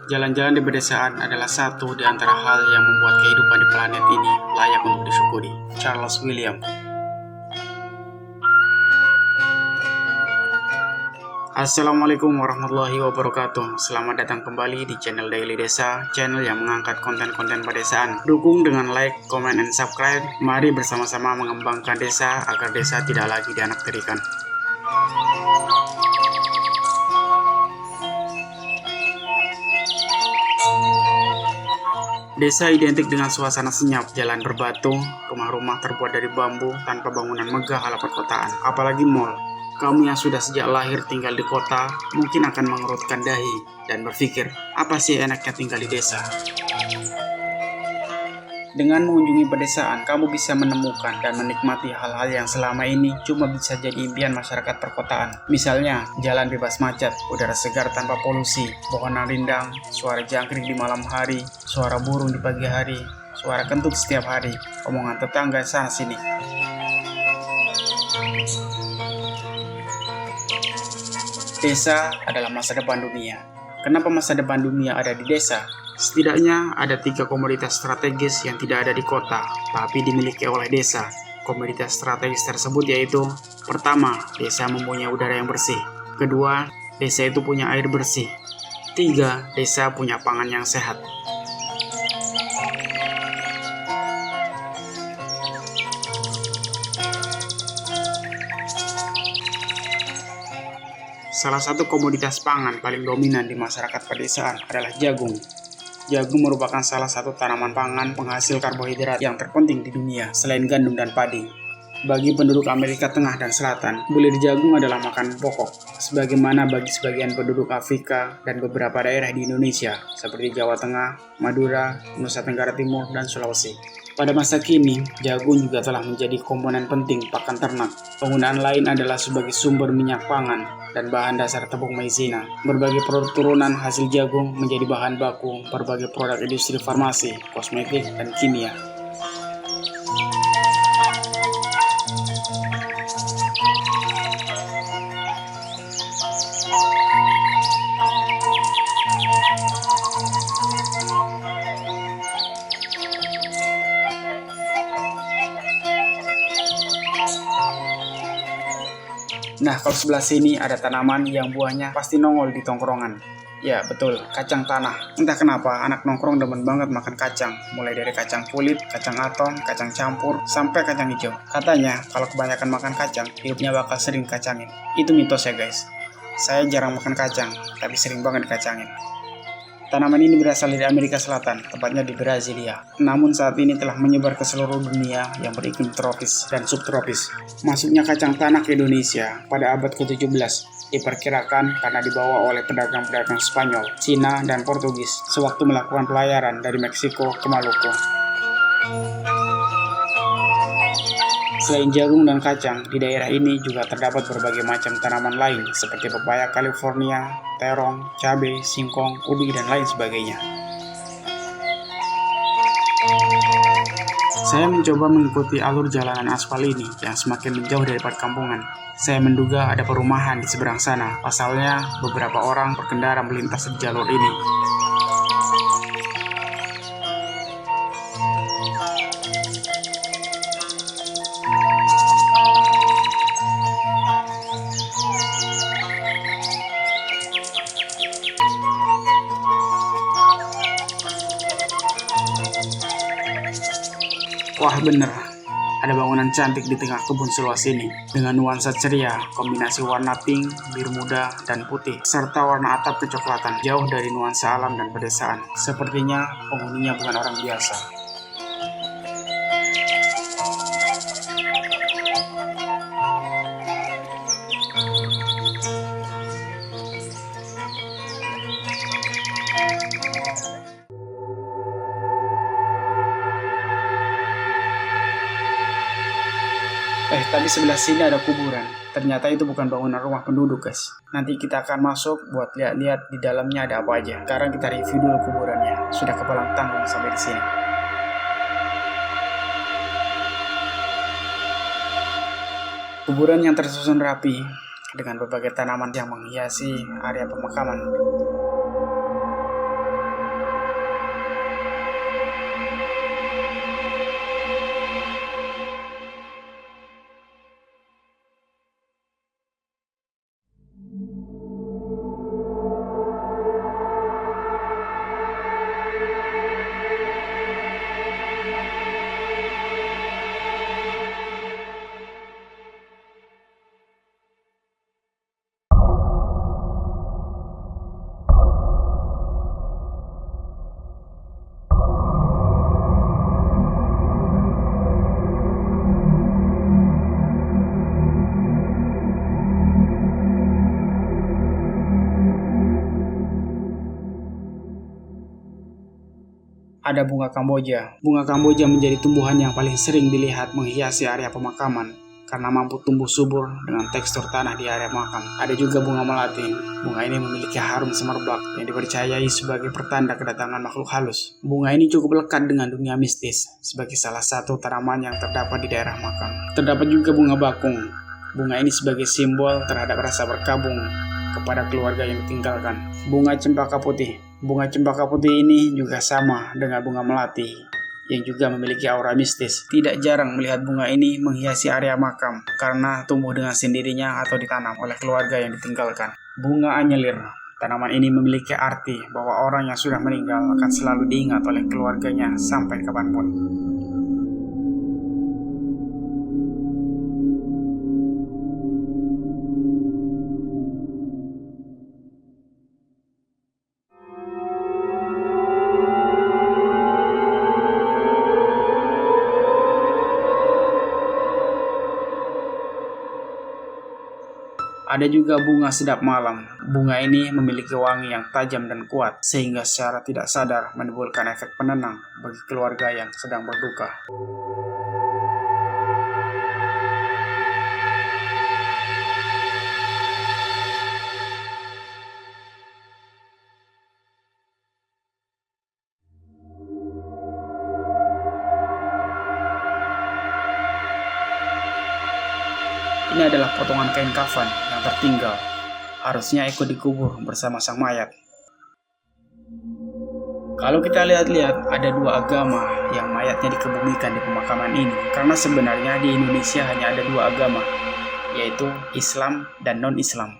Jalan-jalan di pedesaan adalah satu di antara hal yang membuat kehidupan di planet ini layak untuk disyukuri. Charles William. Assalamualaikum warahmatullahi wabarakatuh. Selamat datang kembali di channel Daily Desa, channel yang mengangkat konten-konten pedesaan. Dukung dengan like, comment, and subscribe. Mari bersama-sama mengembangkan desa agar desa tidak lagi dianakterikan. Desa identik dengan suasana senyap, jalan berbatu, rumah-rumah terbuat dari bambu tanpa bangunan megah ala perkotaan, apalagi mall. Kamu yang sudah sejak lahir tinggal di kota mungkin akan mengerutkan dahi dan berpikir, apa sih enaknya tinggal di desa? Dengan mengunjungi pedesaan, kamu bisa menemukan dan menikmati hal-hal yang selama ini cuma bisa jadi impian masyarakat perkotaan. Misalnya, jalan bebas macet, udara segar tanpa polusi, pohonan rindang, suara jangkrik di malam hari, suara burung di pagi hari, suara kentut setiap hari, omongan tetangga sana-sini. Desa adalah masa depan dunia. Kenapa masa depan dunia ada di desa? Setidaknya ada 3 komoditas strategis yang tidak ada di kota, tapi dimiliki oleh desa. Komoditas strategis tersebut yaitu: pertama, desa mempunyai udara yang bersih. Kedua, desa itu punya air bersih. 3, desa punya pangan yang sehat. Salah satu komoditas pangan paling dominan di masyarakat pedesaan adalah jagung. Jagung merupakan salah satu tanaman pangan penghasil karbohidrat yang terpenting di dunia, selain gandum dan padi. Bagi penduduk Amerika Tengah dan Selatan, bulir jagung adalah makanan pokok, sebagaimana bagi sebagian penduduk Afrika dan beberapa daerah di Indonesia, seperti Jawa Tengah, Madura, Nusa Tenggara Timur, dan Sulawesi. Pada masa kini, jagung juga telah menjadi komponen penting pakan ternak. Penggunaan lain adalah sebagai sumber minyak pangan dan bahan dasar tepung maizena. Berbagai produk turunan hasil jagung menjadi bahan baku berbagai produk industri farmasi, kosmetik, dan kimia. Nah, kalau sebelah sini ada tanaman yang buahnya pasti nongol di tongkrongan. Ya, betul, kacang tanah. Entah kenapa, anak nongkrong demen banget makan kacang. Mulai dari kacang kulit, kacang atom, kacang campur, sampai kacang hijau. Katanya, kalau kebanyakan makan kacang, hidupnya bakal sering dikacangin. Itu mitos ya guys. Saya jarang makan kacang, tapi sering banget dikacangin. Tanaman ini berasal dari Amerika Selatan, tepatnya di Brasilia. Namun saat ini telah menyebar ke seluruh dunia yang beriklim tropis dan subtropis. Masuknya kacang tanah ke Indonesia pada abad ke-17 diperkirakan karena dibawa oleh pedagang-pedagang Spanyol, Cina, dan Portugis sewaktu melakukan pelayaran dari Meksiko ke Maluku. Selain jagung dan kacang, di daerah ini juga terdapat berbagai macam tanaman lain seperti pepaya California, terong, cabai, singkong, ubi, dan lain sebagainya. Saya mencoba mengikuti alur jalanan aspal ini yang semakin menjauh dari perkampungan. Saya menduga ada perumahan di seberang sana, pasalnya beberapa orang berkendara melintas di jalur ini. Wah bener, ada bangunan cantik di tengah kebun seluas ini, dengan nuansa ceria, kombinasi warna pink, biru muda, dan putih, serta warna atap kecoklatan, jauh dari nuansa alam dan pedesaan. Sepertinya penghuninya bukan orang biasa. Tapi sebelah sini ada kuburan. Ternyata itu bukan bangunan rumah penduduk, guys. Nanti kita akan masuk buat lihat-lihat di dalamnya ada apa aja. Sekarang kita review dulu kuburannya. Sudah kepalang tanggung sampai di sini. Kuburan yang tersusun rapi dengan berbagai tanaman yang menghiasi area pemakaman. Ada bunga Kamboja. Bunga Kamboja menjadi tumbuhan yang paling sering dilihat menghiasi area pemakaman karena mampu tumbuh subur dengan tekstur tanah di area makam. Ada juga bunga melati. Bunga ini memiliki harum semerbak yang dipercayai sebagai pertanda kedatangan makhluk halus. Bunga ini cukup lekat dengan dunia mistis sebagai salah satu tanaman yang terdapat di daerah makam. Terdapat juga bunga bakung. Bunga ini sebagai simbol terhadap rasa berkabung kepada keluarga yang ditinggalkan. Bunga cempaka putih. Bunga cempaka putih ini juga sama dengan bunga melati yang juga memiliki aura mistis. Tidak jarang melihat bunga ini menghiasi area makam karena tumbuh dengan sendirinya atau ditanam oleh keluarga yang ditinggalkan. Bunga anyelir. Tanaman ini memiliki arti bahwa orang yang sudah meninggal akan selalu diingat oleh keluarganya sampai kapanpun. Ada juga bunga sedap malam. Bunga ini memiliki wangi yang tajam dan kuat, sehingga secara tidak sadar menimbulkan efek penenang bagi keluarga yang sedang berduka. Ini adalah potongan kain kafan yang tertinggal. Harusnya ikut dikubur bersama sang mayat. Kalau kita lihat-lihat, ada dua agama yang mayatnya dikebumikan di pemakaman ini. Karena sebenarnya di Indonesia hanya ada dua agama, yaitu Islam dan non-Islam.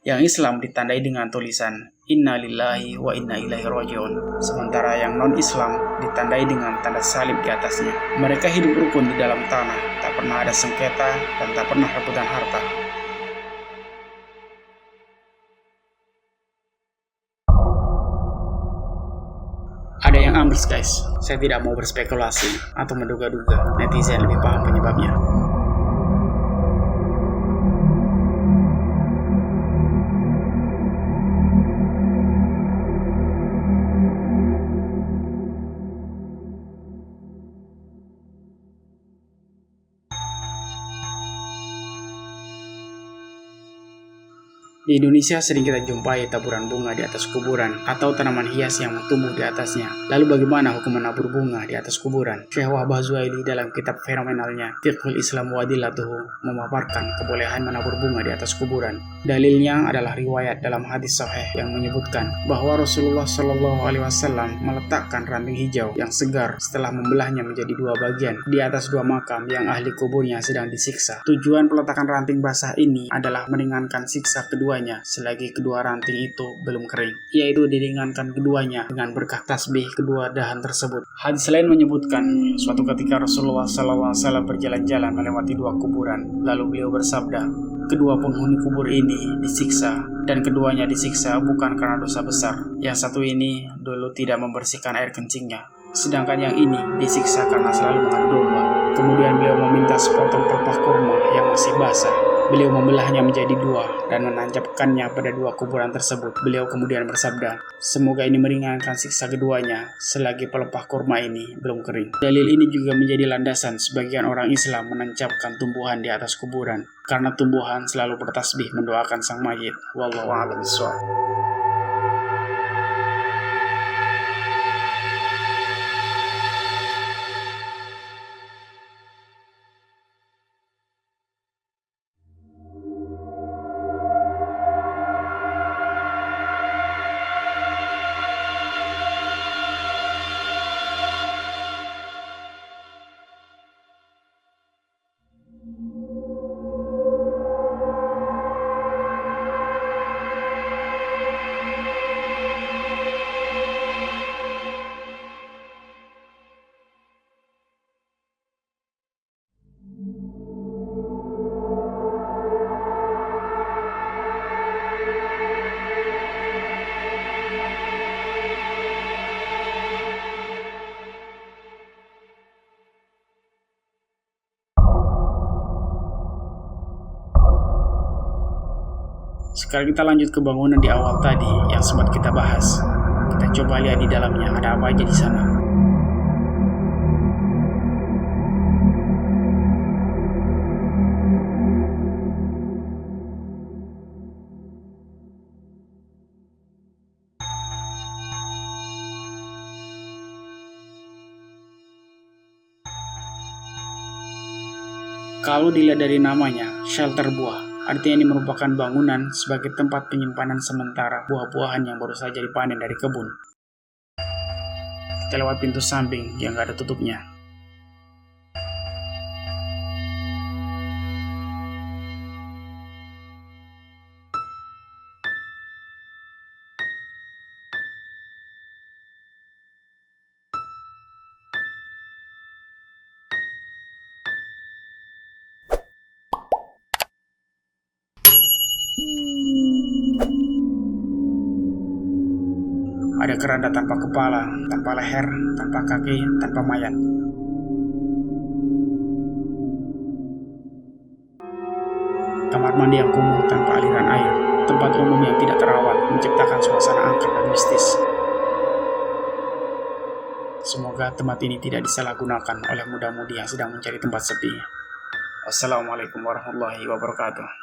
Yang Islam ditandai dengan tulisan Inna lillahi wa inna ilaihi raji'un. Sementara yang non-Islam ditandai dengan tanda salib di atasnya. Mereka hidup rukun di dalam tanah, tak pernah ada sengketa dan tak pernah rebutan harta. Ada yang ambles guys. Saya tidak mau berspekulasi atau menduga-duga. Netizen lebih paham penyebabnya. Di Indonesia sering kita jumpai taburan bunga di atas kuburan atau tanaman hias yang tumbuh di atasnya. Lalu bagaimana hukum menabur bunga di atas kuburan? Syekh Wahbah Zuhaili dalam kitab fenomenalnya Fiqhul Islam wa Adillatuhu memaparkan kebolehan menabur bunga di atas kuburan. Dalilnya adalah riwayat dalam hadis sahih yang menyebutkan bahwa Rasulullah Shallallahu Alaihi Wasallam meletakkan ranting hijau yang segar setelah membelahnya menjadi dua bagian di atas dua makam yang ahli kuburnya sedang disiksa. Tujuan peletakan ranting basah ini adalah meringankan siksa kedua selagi kedua ranting itu belum kering, yaitu diringankan keduanya dengan berkah tasbih kedua dahan tersebut. Hadis lain menyebutkan suatu ketika Rasulullah SAW berjalan-jalan melewati dua kuburan, lalu beliau bersabda, kedua penghuni kubur ini disiksa, dan keduanya disiksa bukan karena dosa besar. Yang satu ini dulu tidak membersihkan air kencingnya, sedangkan yang ini disiksa karena selalu mengadu domba. Kemudian beliau meminta sepotong pelepah kurma yang masih basah. Beliau membelahnya menjadi dua dan menancapkannya pada dua kuburan tersebut. Beliau kemudian bersabda, semoga ini meringankan siksa keduanya selagi pelepah kurma ini belum kering. Dalil ini juga menjadi landasan sebagian orang Islam menancapkan tumbuhan di atas kuburan, karena tumbuhan selalu bertasbih mendoakan sang mayit. Wallahu a'lam bishawab. Sekarang kita lanjut ke bangunan di awal tadi yang sempat kita bahas. Kita coba lihat di dalamnya ada apa aja di sana. Kalau dilihat dari namanya, shelter buah, artinya ini merupakan bangunan sebagai tempat penyimpanan sementara buah-buahan yang baru saja dipanen dari kebun. Kita lewat pintu samping yang gak ada tutupnya. Ada keranda tanpa kepala, tanpa leher, tanpa kaki, tanpa mayat. Kamar mandi yang kumuh tanpa aliran air, tempat umum yang tidak terawat, menciptakan suasana angker dan mistis. Semoga tempat ini tidak disalahgunakan oleh muda-mudi yang sedang mencari tempat sepi. Wassalamualaikum warahmatullahi wabarakatuh.